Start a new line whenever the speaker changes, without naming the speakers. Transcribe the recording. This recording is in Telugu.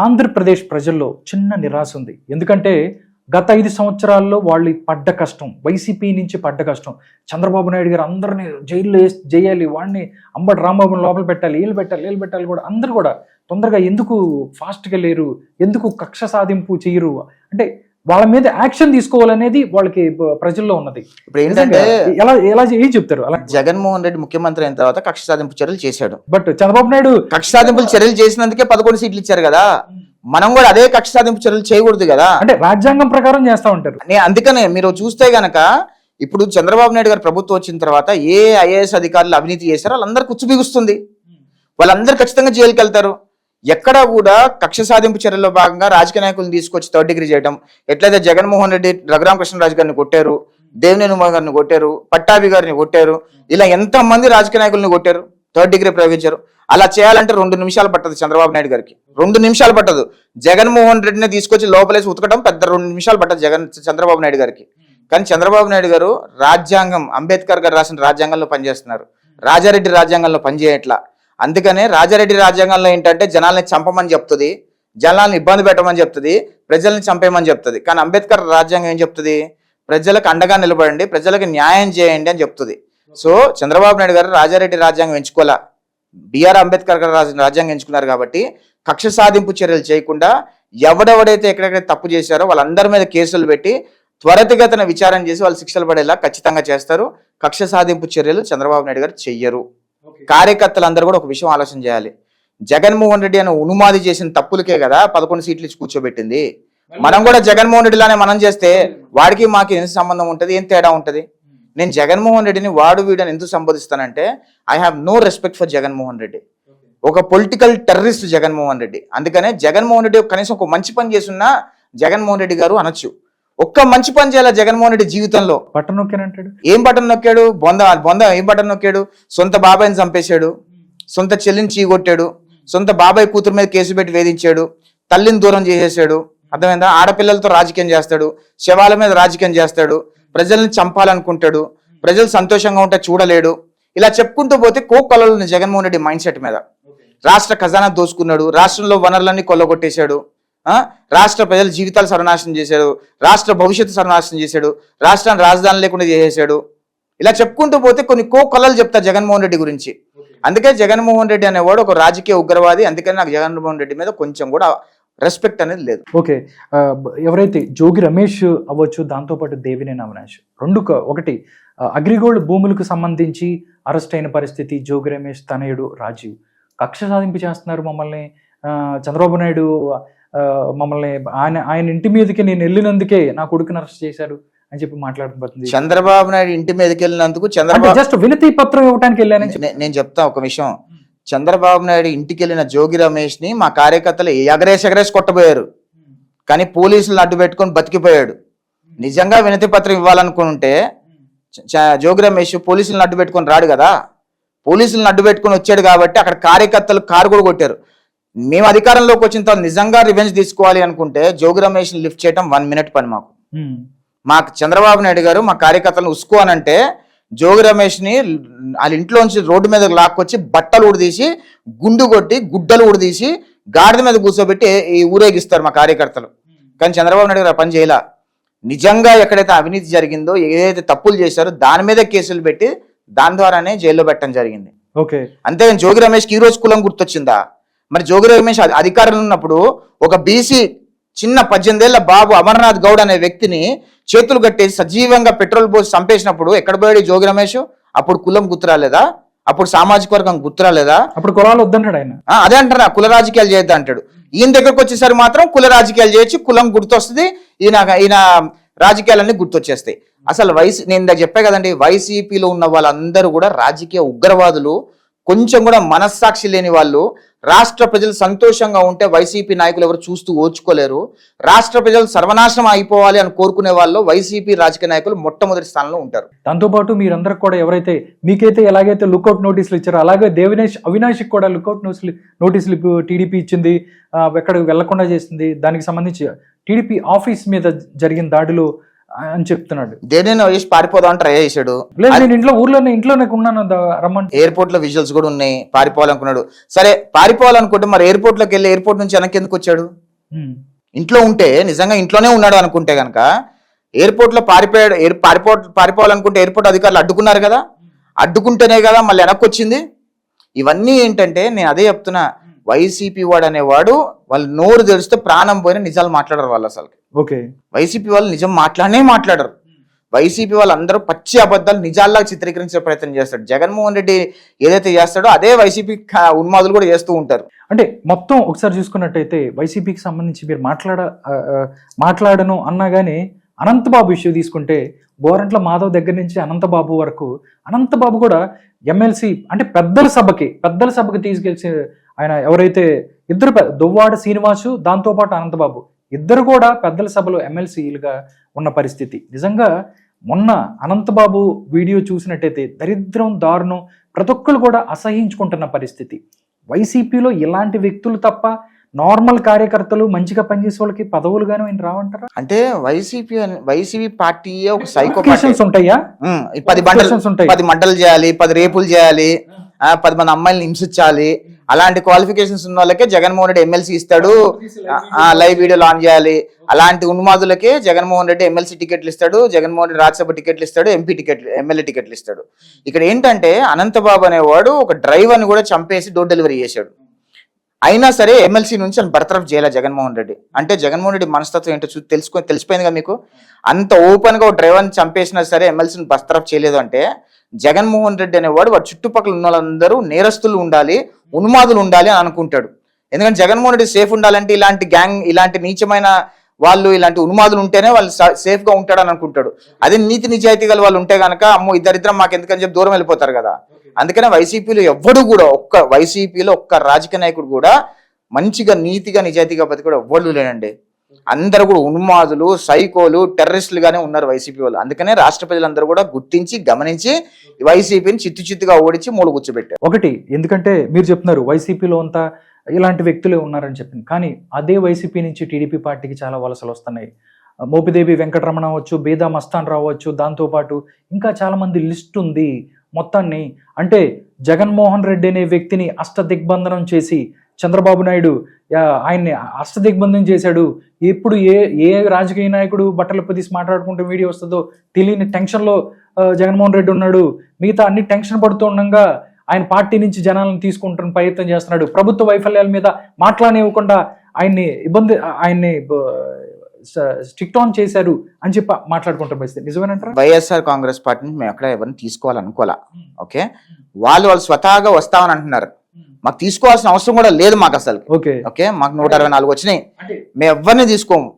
ఆంధ్రప్రదేశ్ ప్రజల్లో చిన్న నిరాశ ఉంది. ఎందుకంటే గత 5 సంవత్సరాల్లో వాళ్ళు పడ్డ కష్టం, వైసీపీ నుంచి పడ్డ కష్టం, చంద్రబాబు నాయుడు గారు అందరినీ జైల్లో చేయాలి, వాడిని అంబటి రాంబాబుని లోపల పెట్టాలి, వీళ్ళు పెట్టాలి కూడా అందరూ కూడా తొందరగా ఎందుకు ఫాస్ట్గా లేరు, ఎందుకు కక్ష సాధింపు చేయరు అంటే వాళ్ళ మీద యాక్షన్ తీసుకోవాలనేది వాళ్ళకి ప్రజల్లో ఉన్నది.
ఇప్పుడు ఏంటంటే
ఎలా ఏం చెప్తారు? అలా
జగన్మోహన్ రెడ్డి ముఖ్యమంత్రి అయిన తర్వాత కక్ష సాధింపు చర్యలు చేశాడు.
బట్ చంద్రబాబు నాయుడు
కక్ష సాధింపులు చర్యలు చేసినందుకే 11 సీట్లు ఇచ్చారు కదా. మనం కూడా అదే కక్ష సాధింపు చర్యలు చేయకూడదు కదా.
అంటే రాజ్యాంగం ప్రకారం చేస్తా ఉంటారు.
అందుకనే మీరు చూస్తే గనక ఇప్పుడు చంద్రబాబు నాయుడు గారు ప్రభుత్వం వచ్చిన తర్వాత ఏ ఐఏఎస్ అధికారులు అవినీతి చేశారో వాళ్ళందరూ కుచ్చుబిగుస్తుంది. వాళ్ళందరూ ఖచ్చితంగా జైలుకి వెళ్తారు. ఎక్కడా కూడా కక్ష సాధింపు చర్యల్లో భాగంగా రాజకీయ నాయకులను తీసుకొచ్చి 3rd డిగ్రీ చేయడం, ఎట్లయితే జగన్మోహన్ రెడ్డి రఘురామకృష్ణరాజు గారిని కొట్టారు, దేవినేని ఉమా గారిని కొట్టారు, పట్టాభి గారిని కొట్టారు, ఇలా ఎంతమంది రాజకీయ నాయకులను కొట్టారు, 3rd డిగ్రీ ప్రయోగించారు. అలా చేయాలంటే 2 నిమిషాలు పట్టదు చంద్రబాబు నాయుడు గారికి, 2 నిమిషాలు పట్టదు. జగన్మోహన్ రెడ్డిని తీసుకొచ్చి లోపలేసి ఉతకడం పెద్ద 2 నిమిషాలు పట్టదు చంద్రబాబు నాయుడు గారికి. కానీ చంద్రబాబు నాయుడు గారు రాజ్యాంగం, అంబేద్కర్ గారు రాసిన రాజ్యాంగంలో పనిచేస్తున్నారు, రాజారెడ్డి రాజ్యాంగంలో పనిచేయట్లా. అందుకనే రాజారెడ్డి రాజ్యాంగంలో ఏంటంటే జనాల్ని చంపమని చెప్తుంది, జనాల్ని ఇబ్బంది పెట్టమని చెప్తుంది, ప్రజల్ని చంపేయమని చెప్తుంది. కానీ అంబేద్కర్ రాజ్యాంగం ఏం చెప్తుంది? ప్రజలకు అండగా నిలబడండి, ప్రజలకు న్యాయం చేయండి అని చెప్తుంది. సో చంద్రబాబు నాయుడు గారు రాజారెడ్డి రాజ్యాంగం ఎంచుకోవాలా, బిఆర్ అంబేద్కర్ గారు రాజ్యాంగం ఎంచుకున్నారు. కాబట్టి కక్ష సాధింపు చర్యలు చేయకుండా ఎవడెవడైతే ఎక్కడెక్కడ తప్పు చేశారో వాళ్ళందరి మీద కేసులు పెట్టి త్వరితగతిన విచారణ చేసి వాళ్ళు శిక్షలు పడేలా ఖచ్చితంగా చేస్తారు. కక్ష సాధింపు చర్యలు చంద్రబాబు నాయుడు గారు చెయ్యరు. కార్యకర్తలందరూ కూడా ఒక విషయం ఆలోచన చేయాలి. జగన్మోహన్ రెడ్డి అని ఉనుమాది చేసిన తప్పులకే కదా 11 సీట్లు ఇచ్చి కూర్చోబెట్టింది. మనం కూడా జగన్మోహన్ రెడ్డిలానే మనం చేస్తే వాడికి మాకు ఎంత సంబంధం ఉంటుంది, ఏం తేడా ఉంటుంది? నేను జగన్మోహన్ రెడ్డిని వాడు వీడని ఎందుకు సంబోధిస్తానంటే I have no respect for Jaganmohan Reddy. ఒక పొలిటికల్ టెర్రరిస్ట్ జగన్మోహన్ రెడ్డి. అందుకనే జగన్మోహన్ రెడ్డి కనీసం ఒక మంచి పని చేస్తున్నా జగన్మోహన్ రెడ్డి గారు అనొచ్చు. ఒక్క మంచి పని చేయాలి జగన్మోహన్ రెడ్డి జీవితంలో.
బటన్ నొక్కానంటాడు.
ఏం బటన్ నొక్కాడు? బొంద ఏం బటన్ నొక్కాడు? సొంత బాబాయిని చంపేశాడు, సొంత చెల్లిని చీగొట్టాడు, సొంత బాబాయ్ కూతురు మీద కేసు పెట్టి వేధించాడు, తల్లిని దూరం చేసేసాడు. అర్థమైందా? ఆడపిల్లలతో రాజకీయం చేస్తాడు, శవాల మీద రాజకీయం చేస్తాడు, ప్రజల్ని చంపాలనుకుంటాడు, ప్రజలు సంతోషంగా ఉంటే చూడలేడు. ఇలా చెప్పుకుంటూ పోతే కోకొల్లలు జగన్మోహన్ రెడ్డి మైండ్ సెట్ మీద. రాష్ట్ర ఖజానా దోసుకున్నాడు, రాష్ట్రంలో వనరులన్నీ కొల్లగొట్టేశాడు, రాష్ట్ర ప్రజల జీవితాలు సర్వనాశనం చేశాడు, రాష్ట్ర భవిష్యత్తు సర్వనాశనం చేశాడు, రాష్ట్రాన్ని రాజధాని లేకుండా చేసేసాడు. ఇలా చెప్పుకుంటూ పోతే కొన్ని కోకొల్లలు చెప్తారు జగన్మోహన్ రెడ్డి గురించి. అందుకే జగన్మోహన్ రెడ్డి అనేవాడు ఒక రాజకీయ ఉగ్రవాది. అందుకని నాకు జగన్మోహన్ రెడ్డి మీద కొంచెం కూడా రెస్పెక్ట్ అనేది లేదు.
ఓకే, ఎవరైతే జోగి రమేష్ అవ్వచ్చు, దాంతోపాటు దేవినేని అవినాష్ ఒకటి అగ్రిగోల్డ్ భూములకు సంబంధించి అరెస్ట్ అయిన పరిస్థితి. జోగి రమేష్ తనయుడు రాజీవ్ కక్ష సాధింపు చేస్తున్నారు మమ్మల్ని, చంద్రబాబు నాయుడు మమ్మల్ని ఆయన ఇంటి మీదకి నేను వెళ్ళినందుకే నా కొడుకుని అరెస్ట్ చేశారు అని చెప్పి మాట్లాడుతుంది.
చంద్రబాబు నాయుడు ఇంటి మీదకి వెళ్ళినందుకు
జస్ట్ వినతి పత్రం ఇవ్వడానికి వెళ్ళానని
నేను చెప్తా ఒక విషయం. చంద్రబాబు నాయుడు ఇంటికి వెళ్ళిన జోగి రమేష్ ని మా కార్యకర్తలు ఎగరేసి కొట్టబోయారు, కానీ పోలీసులను అడ్డు పెట్టుకొని బతికిపోయాడు. నిజంగా వినతి పత్రం ఇవ్వాలనుకుంటే జోగి రమేష్ పోలీసులను అడ్డు పెట్టుకొని రాడు కదా. పోలీసులను అడ్డు పెట్టుకొని వచ్చాడు కాబట్టి అక్కడ కార్యకర్తలు కారు కూడా కొట్టారు. మేము అధికారంలోకి వచ్చిన తర్వాత నిజంగా రివెంజ్ తీసుకోవాలి అనుకుంటే జోగి రమేష్ ని లిఫ్ట్ చేయడం 1 మినిట్ పని. మాకు చంద్రబాబు నాయుడు గారు మా కార్యకర్తలను ఉసుకోనంటే జోగి రమేష్ ని వాళ్ళ ఇంట్లోంచి రోడ్డు మీద లాక్కొచ్చి బట్టలు ఊడదీసి, గుండు కొట్టి, గుడ్డలు ఊడదీసి, గాడిద మీద కూర్చోబెట్టి ఈ ఊరేగిస్తారు మా కార్యకర్తలు. కానీ చంద్రబాబు నాయుడు గారు పని చేయలా. నిజంగా ఎక్కడైతే అవినీతి జరిగిందో, ఏదైతే తప్పులు చేశారో దాని మీద కేసులు పెట్టి దాని ద్వారానే జైల్లో పెట్టడం జరిగింది.
ఓకే,
అంతేగాని జోగి రమేష్కి ఈ రోజు కులం గుర్తొచ్చిందా? మరి జోగి రమేష్ అధికారంలో ఉన్నప్పుడు ఒక బీసీ చిన్న 18 ఏళ్ల బాబు అమర్నాథ్ గౌడ్ అనే వ్యక్తిని చేతులు కట్టేసి సజీవంగా పెట్రోల్ పోసి చంపేసినప్పుడు ఎక్కడ పోయాడు జోగి రమేష్? అప్పుడు కులం గుర్తురాలేదా? అప్పుడు సామాజిక వర్గం గుర్తురాలేదా?
అప్పుడు కులాలు వద్దంటాడు ఆయన.
అదే అంటారా, కుల రాజకీయాలు చేయొద్దు అంటాడు. ఈయన దగ్గరకు వచ్చేసరికి మాత్రం కుల రాజకీయాలు చేయొచ్చు, కులం గుర్తొస్తుంది, ఈయన రాజకీయాలన్నీ గుర్తొచ్చేస్తాయి. అసలు నేను ఇందాక చెప్పే కదండి, వైసీపీలో ఉన్న వాళ్ళందరూ కూడా రాజకీయ ఉగ్రవాదులు, కొంచెం కూడా మనస్సాక్షి లేని వాళ్ళు. రాష్ట్ర ప్రజలు సంతోషంగా ఉంటే వైసీపీ నాయకులు ఎవరు చూస్తూ ఓచుకోలేరు. రాష్ట్ర ప్రజలు సర్వనాశనం అయిపోవాలి అని కోరుకునే వాళ్ళు వైసీపీ రాజకీయ నాయకులు మొట్టమొదటి స్థానంలో ఉంటారు.
దాంతోపాటు మీరందరికి కూడా ఎవరైతే మీకైతే ఎలాగైతే లుకౌట్ నోటీసులు ఇచ్చారో అలాగే అవినాష్కి కూడా లుకౌట్ నోటీసులు టీడీపీ ఇచ్చింది, ఎక్కడికి వెళ్లకుండా చేసింది. దానికి సంబంధించి టీడీపీ ఆఫీస్ మీద జరిగిన దాడిలో అని చెప్తున్నాడు.
దేని వేసి పారిపోదామని ట్రై చేశాడు.
లేదు నేను ఇంట్లోనే ఉన్నాను రమ్మంటే.
ఎయిర్పోర్ట్ లో విజువల్స్ కూడా ఉన్నాయి. పారిపోవాలనుకున్నాడు. సరే పారిపోవాలనుకుంటే మరి ఎయిర్పోర్ట్ లోకి వెళ్ళి ఎయిర్పోర్ట్ నుంచి వెనక్కి ఎందుకు వచ్చాడు? ఇంట్లో ఉంటే నిజంగా ఇంట్లోనే ఉన్నాడు అనుకుంటే గనక ఎయిర్పోర్ట్ లో పారిపోవాలనుకుంటే ఎయిర్పోర్ట్ అధికారులు అడ్డుకున్నారు కదా, అడ్డుకుంటేనే కదా మళ్ళీ వెనక్కి వచ్చింది. ఇవన్నీ ఏంటంటే నేను అదే చెప్తున్నా, వైసీపీ వాడు అనేవాడు వాళ్ళు నోరు తెరిస్తే ప్రాణం పోయిన నిజాలు మాట్లాడరు వాళ్ళు అసలు.
ఓకే,
వైసీపీ వాళ్ళు నిజం మాట్లాడరు. వైసీపీ వాళ్ళందరూ పచ్చి అబద్ధాలు నిజాల్లాగా చిత్రీకరించే ప్రయత్నం చేస్తాడు. జగన్మోహన్ రెడ్డి ఏదైతే చేస్తాడో అదే వైసీపీ ఉన్మాదులు కూడా చేస్తూ ఉంటారు.
అంటే మొత్తం ఒకసారి చూసుకున్నట్టయితే వైసీపీకి సంబంధించి మీరు మాట్లాడను అన్నా కానీ అనంతబాబు ఇష్యూ తీసుకుంటే గోరంట్ల మాధవ్ దగ్గర నుంచి అనంతబాబు వరకు, అనంతబాబు కూడా ఎమ్మెల్సీ అంటే పెద్దల సభకి తీసుకెళ్చి ఆయన ఎవరైతే ఇద్దరు దువ్వాడ శ్రీనివాసు దాంతోపాటు అనంతబాబు ఇద్దరు కూడా పెద్దల సభలో ఎమ్మెల్సీలుగా ఉన్న పరిస్థితి. నిజంగా మొన్న అనంతబాబు వీడియో చూసినట్టయితే దరిద్రం దారుణం, ప్రతి ఒక్కరు కూడా అసహించుకుంటున్న పరిస్థితి. వైసీపీలో ఇలాంటి వ్యక్తులు తప్ప నార్మల్ కార్యకర్తలు మంచిగా పనిచేసే వాళ్ళకి పదవులు గానీ ఆయన రావంటారా?
అంటే వైసీపీ పార్టీ ఒక సైకో
ఉంటాయా?
10 మంటలు చేయాలి, 10 రేపులు చేయాలి, 10 మంది అమ్మాయిలను హింసించాలి, అలాంటి క్వాలిఫికేషన్స్ ఉన్న వాళ్ళకే జగన్మోహన్ రెడ్డి ఎమ్మెల్సీ ఇస్తాడు, లైవ్ వీడియోలు ఆన్ చేయాలి. అలాంటి ఉన్మాదులకే జగన్మోహన్ రెడ్డి ఎమ్మెల్సీ టికెట్లు ఇస్తాడు, జగన్మోహన్ రెడ్డి రాజ్యసభ టికెట్లు ఇస్తాడు, ఎమ్మెల్యే టికెట్లు ఇస్తాడు. ఇక్కడ ఏంటంటే అనంతబాబు అనేవాడు ఒక డ్రైవర్ని కూడా చంపేసి డోర్ డెలివరీ చేశాడు. అయినా సరే ఎమ్మెల్సీ నుంచి ఆయన బర్తరఫ్ చేయాలి జగన్మోహన్ రెడ్డి. అంటే జగన్మోహన్ రెడ్డి మనస్తత్వం ఏంటో తెలిసిపోయింది కదా మీకు. అంత ఓపెన్ గా ఒక డ్రైవర్ని చంపేసినా సరే ఎమ్మెల్సీని బర్తరఫ్ చేయలేదు అంటే జగన్మోహన్ రెడ్డి అనేవాడు వాడు చుట్టుపక్కల ఉన్న వాళ్ళందరూ నేరస్తులు ఉండాలి, ఉన్మాదులు ఉండాలి అని అనుకుంటాడు. ఎందుకంటే జగన్మోహన్ రెడ్డి సేఫ్ ఉండాలంటే ఇలాంటి నీచమైన వాళ్ళు, ఇలాంటి ఉన్మాదులు ఉంటేనే వాళ్ళు సేఫ్ గా ఉంటాడని అనుకుంటాడు. అదే నీతి నిజాయితీ గల వాళ్ళు ఉంటే గనక అమ్మో ఇద్దరిద్దరం మాకు ఎందుకని చెప్పి దూరం వెళ్ళిపోతారు కదా. అందుకనే వైసీపీలో ఒక్క రాజకీయ నాయకుడు కూడా మంచిగా నీతిగా నిజాయితీగా బతికి కూడా ఎవ్వరు లేనండి. అందరూ కూడా ఉన్మాదులు, సైకోలు, టెర్రరిస్టులుగానే ఉన్నారు వైసీపీ వాళ్ళు. అందుకనే రాష్ట్ర ప్రజలందరూ కూడా గుర్తించి గమనించి వైసీపీని చిత్తుగా ఓడించి మూల కూర్చోబెట్టారు.
ఒకటి ఎందుకంటే మీరు చెప్తున్నారు వైసీపీలో అంతా ఇలాంటి వ్యక్తులే ఉన్నారని చెప్పింది, కానీ అదే వైసీపీ నుంచి టీడీపీ పార్టీకి చాలా వలసలు వస్తున్నాయి. మోపిదేవి వెంకటరమణ అవ్వచ్చు, బేదా మస్తాన్ రావచ్చు, దాంతోపాటు ఇంకా చాలా మంది లిస్ట్ ఉంది. మొత్తాన్ని అంటే జగన్మోహన్ రెడ్డి అనే వ్యక్తిని అష్టదిగ్బంధనం చేసి చంద్రబాబు నాయుడు ఆయన్ని అష్టదిగ్బంధనం చేశాడు. ఎప్పుడు ఏ రాజకీయ నాయకుడు బట్టలు తీసి మాట్లాడుకుంటే వీడియో వస్తుందో తెలియని టెన్షన్లో జగన్మోహన్ రెడ్డి ఉన్నాడు. మిగతా అన్ని టెన్షన్ పడుతూ ఉండగా ఆయన పార్టీ నుంచి జనాలను తీసుకుంటున్న ప్రయత్నం చేస్తున్నాడు. ప్రభుత్వ వైఫల్యాల మీద మాట్లాడనివ్వకుండా ఆయన్ని స్ట్రిక్ట్ ఆన్ చేశారు అని చెప్పి మాట్లాడుకుంటారు. పరిస్థితి నిజమేనంటారా?
వైఎస్ఆర్ కాంగ్రెస్ పార్టీని మేము ఎక్కడ ఎవరిని తీసుకోవాలనుకోవాలా. ఓకే, వాళ్ళు స్వతహాగా వస్తామని అంటున్నారు. మాకు తీసుకోవాల్సిన అవసరం కూడా లేదు మాకు అసలు. ఓకే, మాకు 164 వచ్చినాయి, మేము ఎవరిని తీసుకోము.